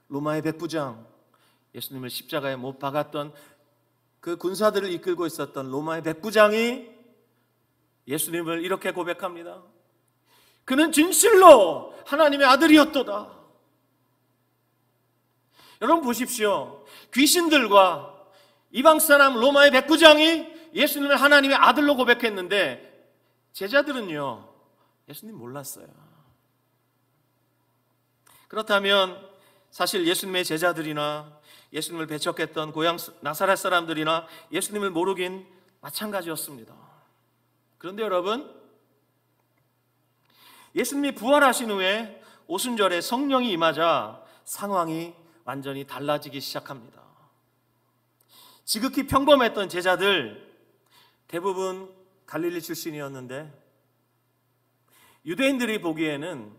Speaker 1: 로마의 백부장, 예수님을 십자가에 못 박았던 그 군사들을 이끌고 있었던 로마의 백부장이 예수님을 이렇게 고백합니다. 그는 진실로 하나님의 아들이었도다. 여러분 보십시오. 귀신들과 이방 사람 로마의 백부장이 예수님을 하나님의 아들로 고백했는데 제자들은요, 예수님 몰랐어요. 그렇다면 사실 예수님의 제자들이나 예수님을 배척했던 고향 나사렛 사람들이나 예수님을 모르긴 마찬가지였습니다. 그런데 여러분, 예수님이 부활하신 후에 오순절에 성령이 임하자 상황이 완전히 달라지기 시작합니다. 지극히 평범했던 제자들, 대부분 갈릴리 출신이었는데 유대인들이 보기에는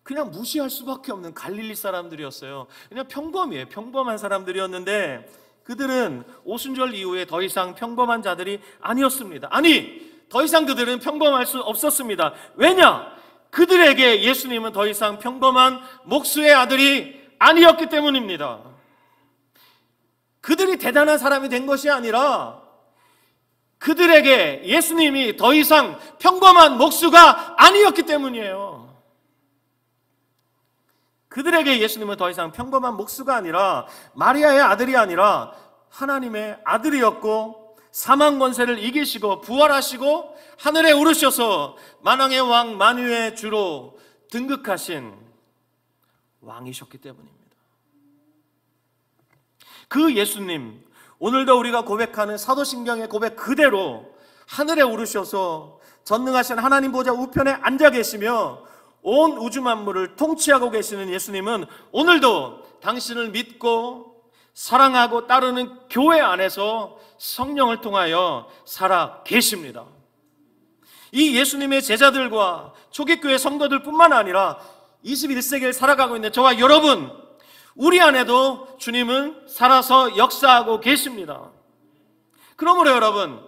Speaker 1: 그냥 무시할 수밖에 없는 갈릴리 사람들이었어요. 그냥 평범한 사람들이었는데 그들은 오순절 이후에 더 이상 평범한 자들이 아니었습니다. 아니, 더 이상 그들은 평범할 수 없었습니다. 왜냐? 그들에게 예수님은 더 이상 평범한 목수의 아들이 아니었기 때문입니다. 그들이 대단한 사람이 된 것이 아니라 그들에게 예수님이 더 이상 평범한 목수가 아니었기 때문이에요. 그들에게 예수님은 더 이상 평범한 목수가 아니라 마리아의 아들이 아니라 하나님의 아들이었고, 사망 권세를 이기시고 부활하시고 하늘에 오르셔서 만왕의 왕 만유의 주로 등극하신 왕이셨기 때문입니다. 그 예수님, 오늘도 우리가 고백하는 사도신경의 고백 그대로 하늘에 오르셔서 전능하신 하나님 보좌 우편에 앉아 계시며 온 우주 만물을 통치하고 계시는 예수님은 오늘도 당신을 믿고 사랑하고 따르는 교회 안에서 성령을 통하여 살아 계십니다. 이 예수님의 제자들과 초기교회 성도들뿐만 아니라 21세기를 살아가고 있는 저와 여러분, 우리 안에도 주님은 살아서 역사하고 계십니다. 그러므로 여러분,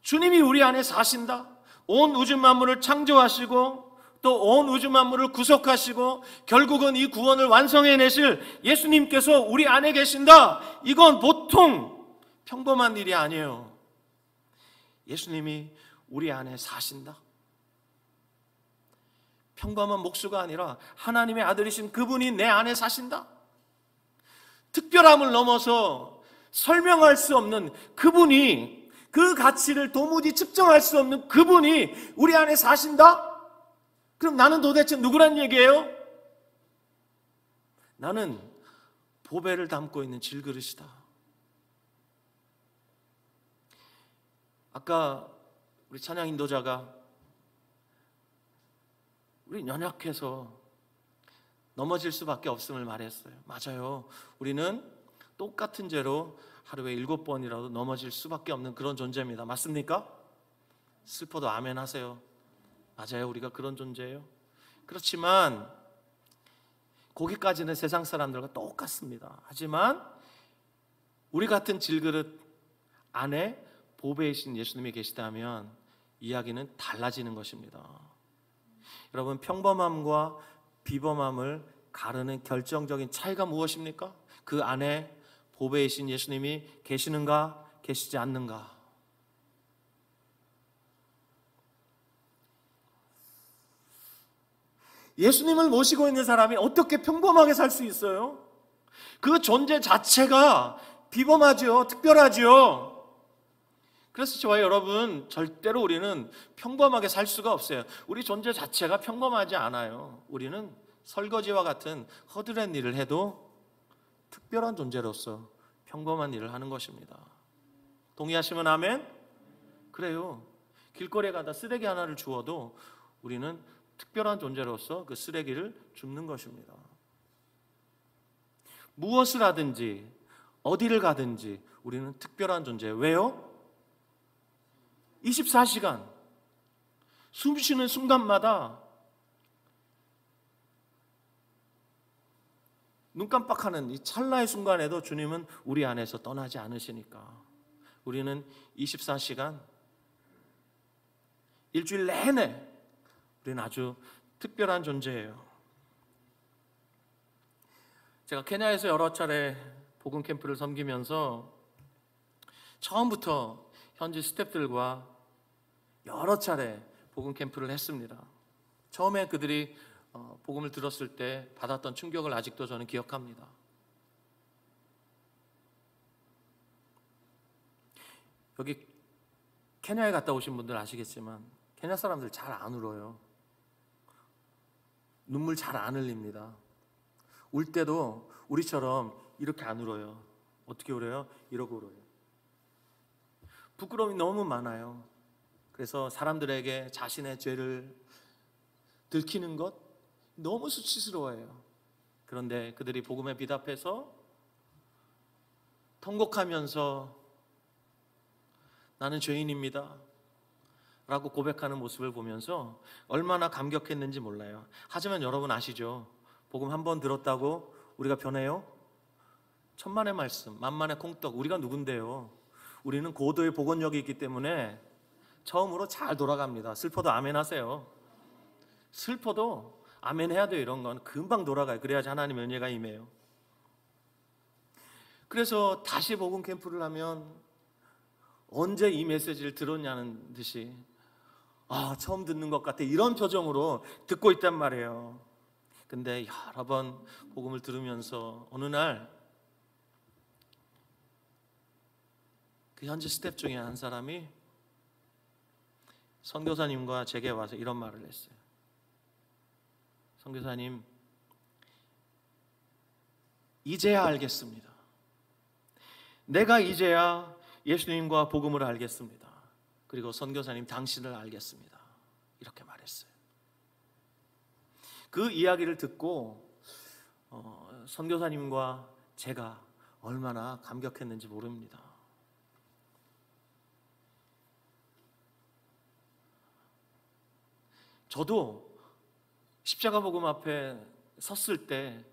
Speaker 1: 주님이 우리 안에 사신다, 온 우주 만물을 창조하시고 또 온 우주 만물을 구속하시고 결국은 이 구원을 완성해내실 예수님께서 우리 안에 계신다, 이건 보통 평범한 일이 아니에요. 예수님이 우리 안에 사신다. 평범한 목수가 아니라 하나님의 아들이신 그분이 내 안에 사신다. 특별함을 넘어서 설명할 수 없는 그분이, 그 가치를 도무지 측정할 수 없는 그분이 우리 안에 사신다? 그럼 나는 도대체 누구란 얘기예요? 나는 보배를 담고 있는 질그릇이다. 아까 우리 찬양 인도자가 우리 연약해서 넘어질 수밖에 없음을 말했어요. 맞아요. 우리는 똑같은 죄로 하루에 7번이라도 넘어질 수밖에 없는 그런 존재입니다. 맞습니까? 슬퍼도 아멘 하세요. 맞아요. 우리가 그런 존재예요. 그렇지만 거기까지는 세상 사람들과 똑같습니다. 하지만 우리 같은 질그릇 안에 보배이신 예수님이 계시다면 이야기는 달라지는 것입니다. 여러분, 평범함과 비범함을 가르는 결정적인 차이가 무엇입니까? 그 안에 보배이신 예수님이 계시는가, 계시지 않는가? 예수님을 모시고 있는 사람이 어떻게 평범하게 살 수 있어요? 그 존재 자체가 비범하죠. 특별하죠. 그래서 저와 여러분, 절대로 우리는 평범하게 살 수가 없어요. 우리 존재 자체가 평범하지 않아요. 우리는 설거지와 같은 허드렛 일을 해도 특별한 존재로서 평범한 일을 하는 것입니다. 동의하시면 아멘? 그래요. 길거리에 가다 쓰레기 하나를 주워도 우리는 특별한 존재로서 그 쓰레기를 줍는 것입니다. 무엇을 하든지 어디를 가든지 우리는 특별한 존재예요. 왜요? 24시간 숨 쉬는 순간마다 눈 깜빡하는 이 찰나의 순간에도 주님은 우리 안에서 떠나지 않으시니까 우리는 24시간 일주일 내내 우리는 아주 특별한 존재예요. 제가 케냐에서 여러 차례 복음 캠프를 섬기면서 처음부터 현지 스태프들과 여러 차례 복음 캠프를 했습니다. 처음에 그들이 복음을 들었을 때 받았던 충격을 아직도 저는 기억합니다. 여기 케냐에 갔다 오신 분들 아시겠지만 케냐 사람들 잘 안 울어요. 눈물 잘 안 흘립니다. 울 때도 우리처럼 이렇게 안 울어요. 어떻게 울어요? 이러고 울어요. 부끄러움이 너무 많아요. 그래서 사람들에게 자신의 죄를 들키는 것 너무 수치스러워해요. 그런데 그들이 복음에 비답해서 통곡하면서 나는 죄인입니다 라고 고백하는 모습을 보면서 얼마나 감격했는지 몰라요. 하지만 여러분 아시죠? 복음 한 번 들었다고 우리가 변해요? 천만의 말씀, 만만의 콩떡. 우리가 누군데요? 우리는 고도의 복원력이 있기 때문에 처음으로 잘 돌아갑니다. 슬퍼도 아멘 하세요. 슬퍼도 아멘 해야 돼요. 이런 건 금방 돌아가요. 그래야지 하나님의 은혜가 임해요. 그래서 다시 복음 캠프를 하면 언제 이 메시지를 들었냐는 듯이 처음 듣는 것 같아, 이런 표정으로 듣고 있단 말이에요. 근데 여러 번 복음을 들으면서 어느 날 그 현지 스텝 중에 한 사람이 선교사님과 제게 와서 이런 말을 했어요. 선교사님, 이제야 알겠습니다. 내가 이제야 예수님과 복음을 알겠습니다. 그리고 선교사님 당신을 알겠습니다. 이렇게 말했어요. 그 이야기를 듣고 선교사님과 제가 얼마나 감격했는지 모릅니다. 저도 십자가 복음 앞에 섰을 때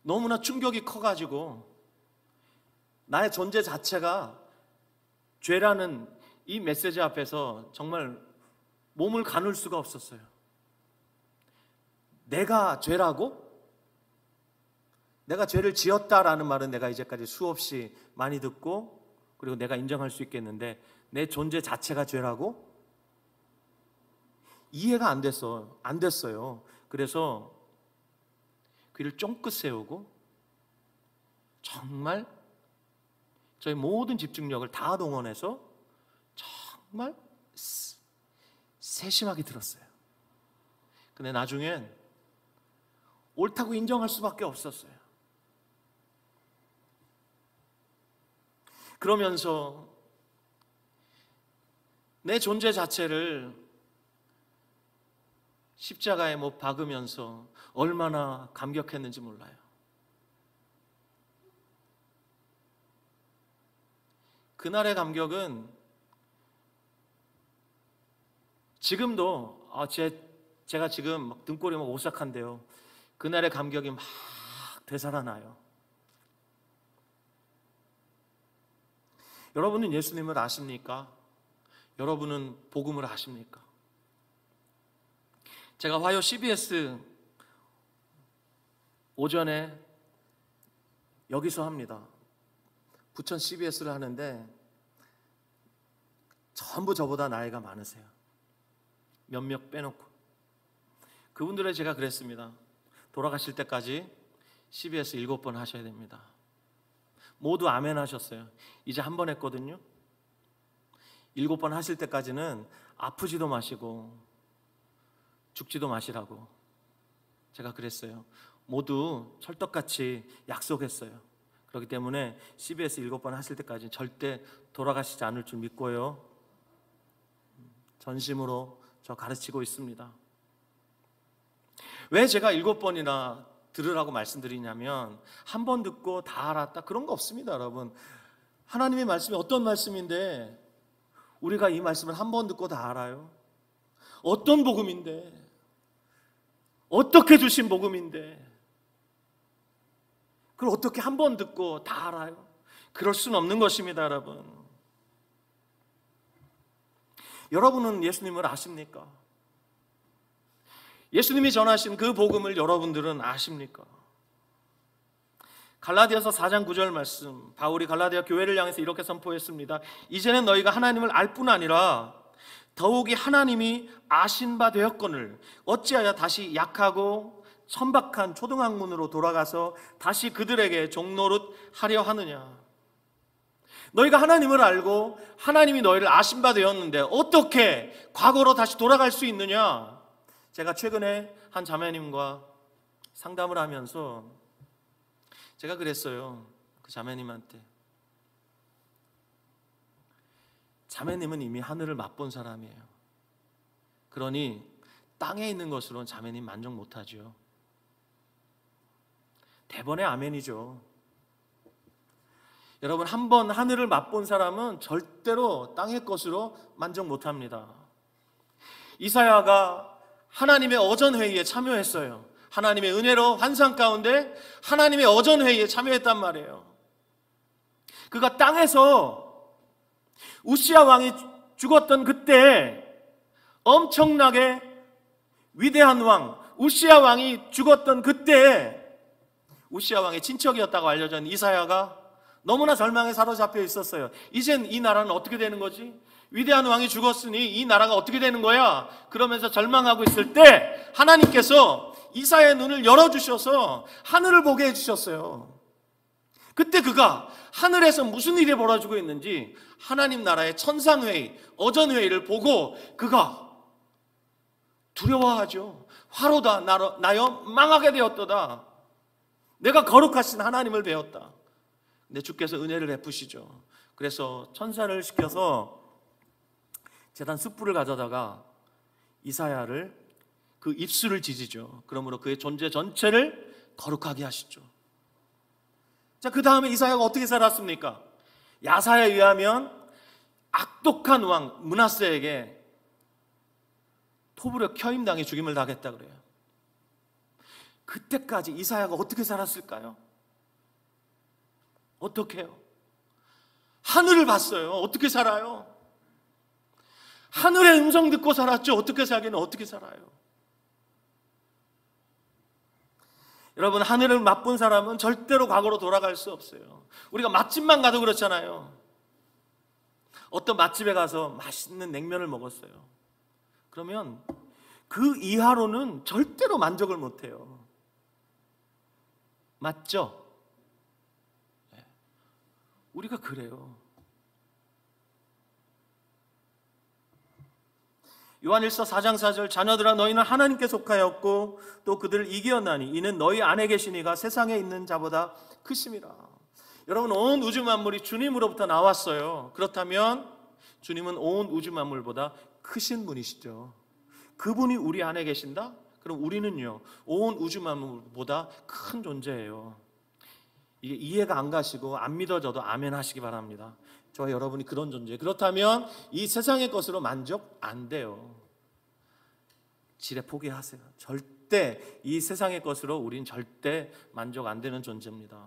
Speaker 1: 너무나 충격이 커가지고 나의 존재 자체가 죄라는 이 메시지 앞에서 정말 몸을 가눌 수가 없었어요. 내가 죄라고? 내가 죄를 지었다라는 말은 내가 이제까지 수없이 많이 듣고 그리고 내가 인정할 수 있겠는데 내 존재 자체가 죄라고? 이해가 안 됐어요. 그래서 귀를 쫑긋 세우고 정말 저희 모든 집중력을 다 동원해서 정말 세심하게 들었어요. 근데 나중엔 옳다고 인정할 수밖에 없었어요. 그러면서 내 존재 자체를 십자가에 못 박으면서 얼마나 감격했는지 몰라요. 그날의 감격은 지금도 제가 지금 막 등골이 막 오싹한데요. 그날의 감격이 막 되살아나요. 여러분은 예수님을 아십니까? 여러분은 복음을 아십니까? 제가 화요 CBS 오전에 여기서 합니다. 부천 CBS를 하는데 전부 저보다 나이가 많으세요. 몇몇 빼놓고. 그분들에 제가 그랬습니다. 돌아가실 때까지 CBS 7번 하셔야 됩니다. 모두 아멘 하셨어요. 이제 한 번 했거든요. 7번 하실 때까지는 아프지도 마시고 죽지도 마시라고 제가 그랬어요. 모두 철떡같이 약속했어요. 그렇기 때문에 CBS 7번 하실 때까지 절대 돌아가시지 않을 줄 믿고요. 전심으로 저 가르치고 있습니다. 왜 제가 7번이나 들으라고 말씀드리냐면 한 번 듣고 다 알았다 그런 거 없습니다. 여러분, 하나님의 말씀이 어떤 말씀인데 우리가 이 말씀을 한 번 듣고 다 알아요? 어떤 복음인데, 어떻게 주신 복음인데 그걸 어떻게 한 번 듣고 다 알아요? 그럴 수는 없는 것입니다. 여러분은 예수님을 아십니까? 예수님이 전하신 그 복음을 여러분들은 아십니까? 갈라디아서 4장 9절 말씀, 바울이 갈라디아 교회를 향해서 이렇게 선포했습니다. 이제는 너희가 하나님을 알 뿐 아니라 더욱이 하나님이 아신 바 되었거늘 어찌하여 다시 약하고 천박한 초등학문으로 돌아가서 다시 그들에게 종노릇 하려 하느냐. 너희가 하나님을 알고 하나님이 너희를 아신 바 되었는데 어떻게 과거로 다시 돌아갈 수 있느냐. 제가 최근에 한 자매님과 상담을 하면서 제가 그랬어요. 그 자매님한테. 자매님은 이미 하늘을 맛본 사람이에요. 그러니 땅에 있는 것으로는 자매님 만족 못하죠. 대번에 아멘이죠. 여러분, 한번 하늘을 맛본 사람은 절대로 땅의 것으로 만족 못합니다. 이사야가 하나님의 어전회의에 참여했어요. 하나님의 은혜로 환상 가운데 하나님의 어전회의에 참여했단 말이에요. 그가 땅에서 우시야 왕이 죽었던 그때 엄청나게 위대한 왕 우시야 왕이 죽었던 그때 우시야 왕의 친척이었다고 알려져 있는 이사야가 너무나 절망에 사로잡혀 있었어요. 이젠 이 나라는 어떻게 되는 거지? 위대한 왕이 죽었으니 이 나라가 어떻게 되는 거야? 그러면서 절망하고 있을 때 하나님께서 이사야의 눈을 열어주셔서 하늘을 보게 해주셨어요. 그때 그가 하늘에서 무슨 일이 벌어지고 있는지 하나님 나라의 천상회의, 어전회의를 보고 그가 두려워하죠. 화로다 나여 망하게 되었도다. 내가 거룩하신 하나님을 배웠다. 근데 주께서 은혜를 베푸시죠. 그래서 천사를 시켜서 제단 숯불을 가져다가 이사야를 그 입술을 지지죠. 그러므로 그의 존재 전체를 거룩하게 하시죠. 자, 그 다음에 이사야가 어떻게 살았습니까? 야사야에 의하면 악독한 왕 므낫세에게 토부려 켜임당해 죽임을 당했다 그래요. 그때까지 이사야가 어떻게 살았을까요? 어떻게 해요? 하늘을 봤어요. 어떻게 살아요? 하늘의 음성 듣고 살았죠. 어떻게 살기는 어떻게 살아요? 여러분, 하늘을 맛본 사람은 절대로 과거로 돌아갈 수 없어요. 우리가 맛집만 가도 그렇잖아요. 어떤 맛집에 가서 맛있는 냉면을 먹었어요. 그러면 그 이하로는 절대로 만족을 못해요. 맞죠? 우리가 그래요. 요한일서 4장 4절 자녀들아 너희는 하나님께 속하였고 또 그들을 이기었나니 이는 너희 안에 계시니가 세상에 있는 자보다 크심이라. 여러분, 온 우주 만물이 주님으로부터 나왔어요. 그렇다면 주님은 온 우주 만물보다 크신 분이시죠. 그분이 우리 안에 계신다? 그럼 우리는요 온 우주 만물보다 큰 존재예요. 이게 이해가 안 가시고 안 믿어져도 아멘 하시기 바랍니다. 저와 여러분이 그런 존재. 그렇다면 이 세상의 것으로 만족 안 돼요. 지레 포기하세요. 절대 이 세상의 것으로 우린 절대 만족 안 되는 존재입니다.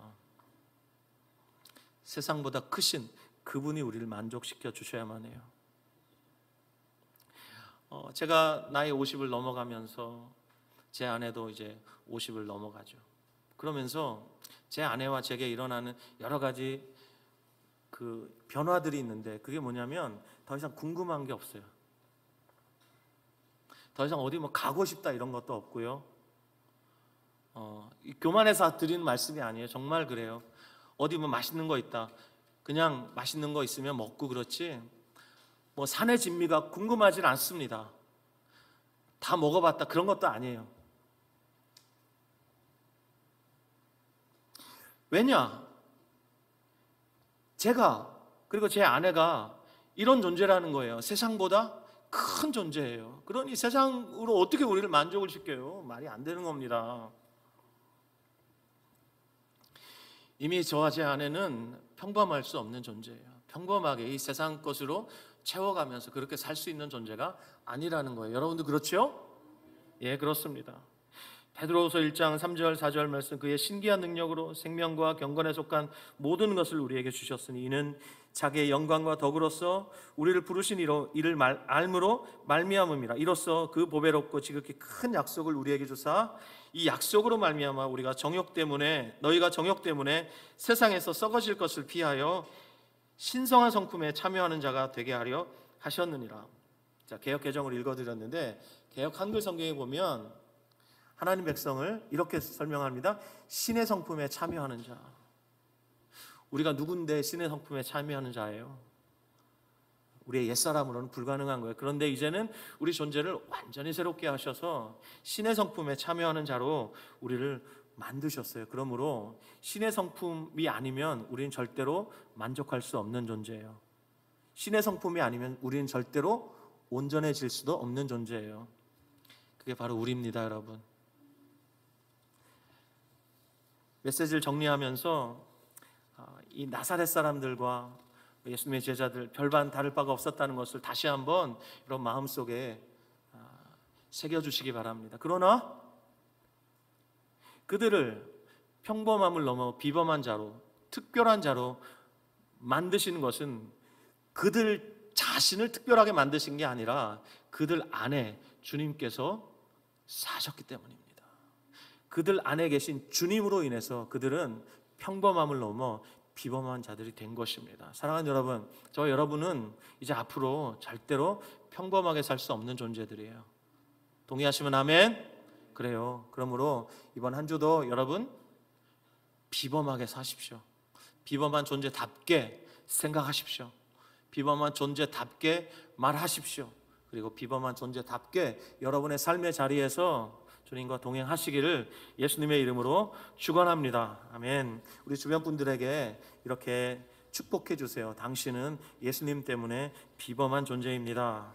Speaker 1: 세상보다 크신 그분이 우리를 만족시켜 주셔야만 해요. 제가 나이 50을 넘어가면서 제 아내도 이제 50을 넘어가죠. 그러면서 제 아내와 제게 일어나는 여러 가지 그 변화들이 있는데 그게 뭐냐면 더 이상 궁금한 게 없어요. 더 이상 어디 뭐 가고 싶다 이런 것도 없고요. 교만해서 드리는 말씀이 아니에요. 정말 그래요. 어디 뭐 맛있는 거 있다. 그냥 맛있는 거 있으면 먹고 그렇지 뭐 산의 진미가 궁금하진 않습니다. 다 먹어봤다 그런 것도 아니에요. 왜냐? 제가 그리고 제 아내가 이런 존재라는 거예요. 세상보다 큰 존재예요. 그러니 세상으로 어떻게 우리를 만족을 시켜요? 말이 안 되는 겁니다. 이미 저와 제 아내는 평범할 수 없는 존재예요. 평범하게 이 세상 것으로 채워가면서 그렇게 살 수 있는 존재가 아니라는 거예요. 여러분도 그렇죠? 예, 그렇습니다. 베드로후서 1장 3절 4절 말씀 그의 신기한 능력으로 생명과 경건에 속한 모든 것을 우리에게 주셨으니 이는 자기의 영광과 덕으로서 우리를 부르신 이를 알므로 말미암음이라. 이로써 그 보배롭고 지극히 큰 약속을 우리에게 주사 이 약속으로 말미암아 우리가 너희가 정욕 때문에 세상에서 썩어질 것을 피하여 신성한 성품에 참여하는 자가 되게 하려 하셨느니라. 자, 개역 개정을 읽어드렸는데 개역 한글 성경에 보면 하나님 백성을 이렇게 설명합니다. 신의 성품에 참여하는 자. 우리가 누군데 신의 성품에 참여하는 자예요? 우리의 옛사람으로는 불가능한 거예요. 그런데 이제는 우리 존재를 완전히 새롭게 하셔서 신의 성품에 참여하는 자로 우리를 만드셨어요. 그러므로 신의 성품이 아니면 우리는 절대로 만족할 수 없는 존재예요. 신의 성품이 아니면 우리는 절대로 온전해질 수도 없는 존재예요. 그게 바로 우리입니다, 여러분. 메시지를 정리하면서 이 나사렛 사람들과 예수님의 제자들 별반 다를 바가 없었다는 것을 다시 한번 여러분 마음속에 새겨주시기 바랍니다. 그러나 그들을 평범함을 넘어 비범한 자로, 특별한 자로 만드시는 것은 그들 자신을 특별하게 만드신 게 아니라 그들 안에 주님께서 사셨기 때문입니다. 그들 안에 계신 주님으로 인해서 그들은 평범함을 넘어 비범한 자들이 된 것입니다. 사랑하는 여러분, 저와 여러분은 이제 앞으로 절대로 평범하게 살 수 없는 존재들이에요. 동의하시면 아멘? 그래요. 그러므로 이번 한 주도 여러분 비범하게 사십시오. 비범한 존재답게 생각하십시오. 비범한 존재답게 말하십시오. 그리고 비범한 존재답게 여러분의 삶의 자리에서 주님과 동행하시기를 예수님의 이름으로 축원합니다. 아멘. 우리 주변 분들에게 이렇게 축복해 주세요. 당신은 예수님 때문에 비범한 존재입니다.